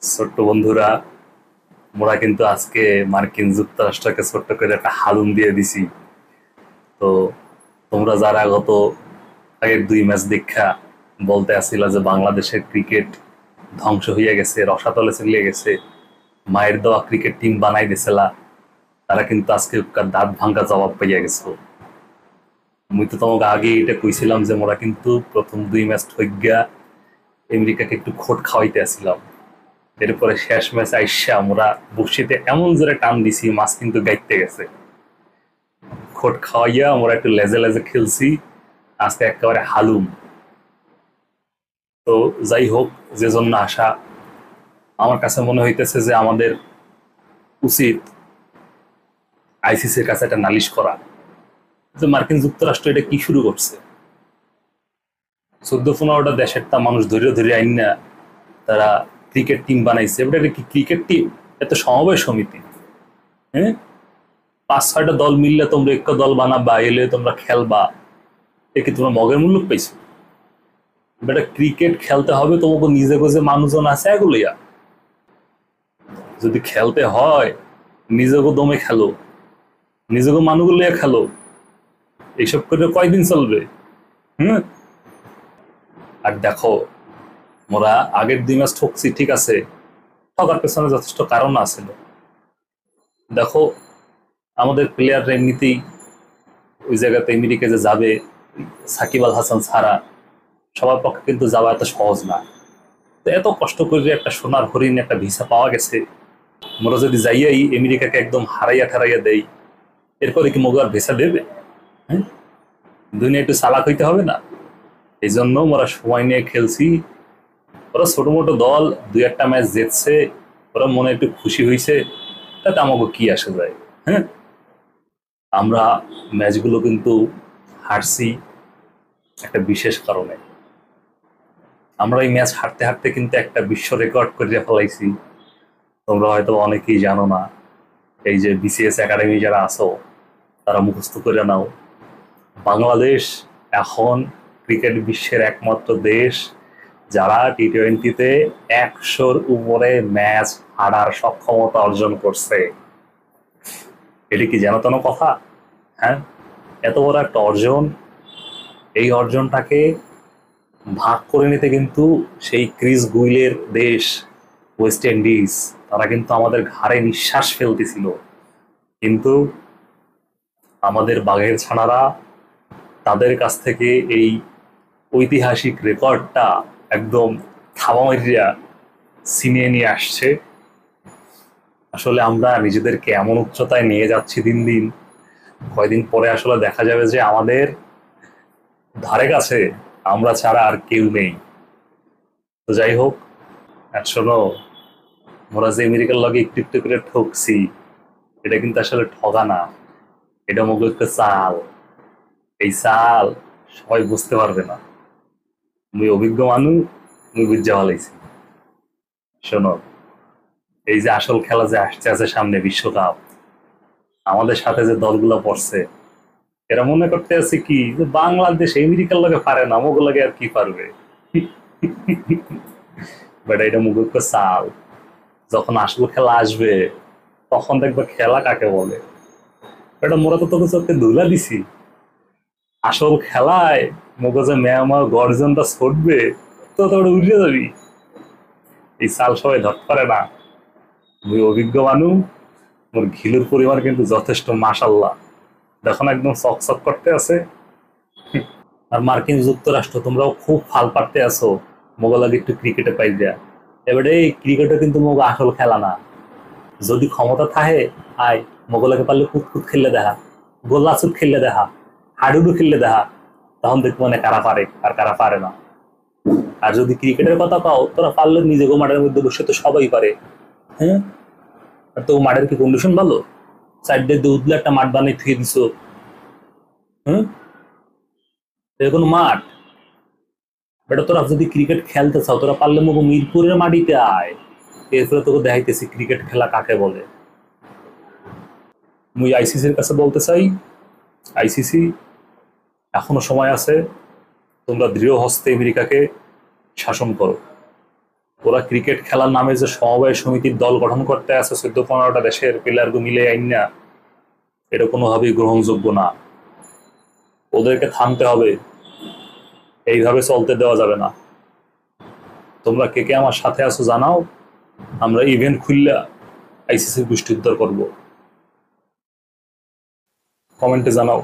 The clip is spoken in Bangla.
ছোট্ট বন্ধুরা, মোরা কিন্তু আজকে মার্কিন যুক্তরাষ্ট্রকে ছোট্ট করে একটা হালুম দিয়ে দিছি। তো তোমরা যারা গত আগের 2 ম্যাচ দেখা বলতে আসিলা যে বাংলাদেশের ক্রিকেট ধ্বংস হইয়া গেছে, রসাতলে চলিয়ে গেছে, মায়ের দেওয়া ক্রিকেট টিম বানাই দিছিলা, তারা কিন্তু আজকে দাঁত ভাঙ্গা জবাব পাইয়া গেছো। মুই তো তোমাকে আগে এটা কইছিলাম যে মোরা কিন্তু প্রথম 2 ম্যাচ ঠইগা আমেরিকাকে একটু খোট খাওয়াইতে আসিলাম। এরপরে শেষ ম্যাচ আইসা আমরা বসিতে এমন জোরে টান দিছি, মাছ কিন্তু গাইতে গেছে। খোট খাওয়াইয়া আমরা একটু লেজে লেজে খেলছি, আজকে একেবারে হালুম। তো যাই হোক, যে জন্য আসা, আমার কাছে মনে হইতেছে যে আমাদের উচিত আইসিসির কাছে একটা নালিশ করা, যে মার্কিন যুক্তরাষ্ট্র এটা কি শুরু করছে। 14-15টা দেশের তা মানুষ ধরে ধরে আইন না তারা ক্রিকেট টিম বানাইছে। এবার এটা কি ক্রিকেট টিম? এত সমবায় সমিতি। হ্যাঁ, 5-6টা দল মিললে তোমরা একটা দল বানাবা, এলে তোমরা খেলবা, এ কি তোমরা মগের মূল্য পাইছো? বেটা, ক্রিকেট খেলতে হবে তোমাকে নিজে যে মানুষজন আছে এগুলোইয়া। যদি খেলতে হয় নিজেকে দমে খেলো, নিজেকে মানুষগুলো খেলো। এইসব করে কয়দিন চলবে? হুম। আর দেখো, মোরা আগের 2 ম্যাচ ঠকছি, ঠিক আছে, ঠকার পেছনে যথেষ্ট কারণ আছিল। দেখো, আমাদের প্লেয়াররা এমনিতেই ওই জায়গাতে আমেরিকা যে যাবে, সাকিব আল হাসান ছাড়া সবার পক্ষে কিন্তু যাওয়া এত সহজ না। তো এত কষ্ট করে একটা সোনার হরিণ একটা ভিসা পাওয়া গেছে, মোরা যদি যাইয়াই আমেরিকাকে একদম হারাইয়া ঠারাইয়া দেই, এরপরে কি মোগো আর ভিসা দেবে? হ্যাঁ, দুনিয়া একটু চালাক হইতে হবে না? এই জন্য মোরা সময় নিয়ে খেলছি। ওরা ছোট মোটো দল 2-1টা ম্যাচ জিতছে, ওরা মনে একটু খুশি হয়েছে, তাতে আমাকে কি আসে যায়। হ্যাঁ, আমরা ম্যাচগুলো কিন্তু হারছি একটা বিশেষ কারণে। আমরা এই ম্যাচ হারতে হারতে কিন্তু একটা বিশ্ব রেকর্ড করে ফেলাইছি। তোমরা হয়তো অনেকেই জানো না। এই যে বিসিএস একাডেমি যারা আছো, তারা মুখস্থ করে নাও। বাংলাদেশ এখন ক্রিকেট বিশ্বের একমাত্র দেশ যারা টি-20-তে 100-র উপরে ম্যাচ হারার সক্ষমতা অর্জন করছে। এটি কি যেন তেন কথা? হ্যাঁ, এত বড় একটা অর্জন, এই অর্জনটাকে ভাগ করে নিতে কিন্তু সেই ক্রিস গুইলের দেশ ওয়েস্ট ইন্ডিজ, তারা কিন্তু আমাদের ঘাড়ে নিঃশ্বাস ফেলতেছিল। কিন্তু আমাদের বাঘের ছানারা তাদের কাছ থেকে এই ঐতিহাসিক রেকর্ডটা একদম থাবা মারিয়া ছিনিয়ে নিয়ে আসছে। আসলে আমরা নিজেদেরকে এমন উচ্চতায় নিয়ে যাচ্ছি দিন দিন, কয়দিন পরে আসলে দেখা যাবে যে আমাদের ধারে কাছে আমরা ছাড়া আর কেউ নেই। তো যাই হোক, আর শোনো, আমরা যে আমেরিকার লগে একটু একটু করে ঠকছি, এটা কিন্তু আসলে ঠগা না, এটা মুখ একটা চাল। এই চাল সবাই বুঝতে পারবে না। মুই অভিজ্ঞ মানুষ, মুই বুঝতে ভালাইছি। শোনো, এই যে আসল খেলা যে আসছে আছে সামনে, বিশ্বকাপ, আমাদের সাথে যে দলগুলো পড়ছে, এরা মনে করতে আছে কি যে বাংলাদেশ আমেরিকার লগে পারে না, মুখ লাগে আর কি পারবে। বাট এটা মুখ একটা চাল। যখন আসল খেলা আসবে, তখন দেখবে খেলা কাকে বলে। এটা মোরা তো তোকে চোখে ধুলা দিছি। আসল খেলায় মগজে ম্যামা গর্জনটা ছড়বে, তো তোরা উড়ে যাবি। এই চাল সবাই ধরতে পারে না। তুই অভিজ্ঞ মানুষ, মোর ঘিলুর পরিমাণ কিন্তু যথেষ্ট, মাশাল্লাহ। দেখো না, একদম চকচক করতে আছে। আর মার্কিন যুক্তরাষ্ট্র, তোমরাও খুব ফাল পারতে আছো মোগল আগে একটু ক্রিকেটে পাই দেয়া। এবারে এই ক্রিকেটে কিন্তু মোগ আসল খেলা না। যদি ক্ষমতা থাকে, আয় মোগলাকে পারলে কুতকুত খেললে দেখা, গোল্লাচুত খেললে দেখা, হাডুডু খেললে দেখা, তখন দেখবো মানে কারা পারে আর কারা পারে না। আর যদি ক্রিকেটের কথা পাও, তোরা পারলে নিজেকে মাঠের মধ্যে বসে তো সবাই পারে। হ্যাঁ, আর তো মাঠের কি কন্ডিশন ভালো? সাইড দিয়ে উদলে একটা মাঠ বানিয়ে থুয়ে দিছো। হ্যাঁ, কোনো মাঠ? বেটা, তোরা যদি ক্রিকেট খেলতে চাও, তোরা পারলে মগো মিরপুরের মাটিতে আয়, এরপরে তোকে দেখাইতেছি ক্রিকেট খেলা কাকে বলে। মুই আইসিসির কাছে বলতে চাই, আইসিসি, এখনো সময় আছে, তোমরা দৃঢ় হস্তে আমেরিকাকে শাসন করো। ওরা ক্রিকেট খেলার নামে যে সমবায় সমিতির দল গঠন করতে আছে 14-15টা দেশের প্লেয়ারকে মিলে আইন না, এটা কোনোভাবেই গ্রহণযোগ্য না। ওদেরকে থামতে হবে, এইভাবে চলতে দেওয়া যাবে না। তোমরা কে কে আমার সাথে আছো জানাও, আমরা ইভেন্ট খুললা আইসিসির গোষ্ঠী উদ্ধার করবো, কমেন্টে জানাও।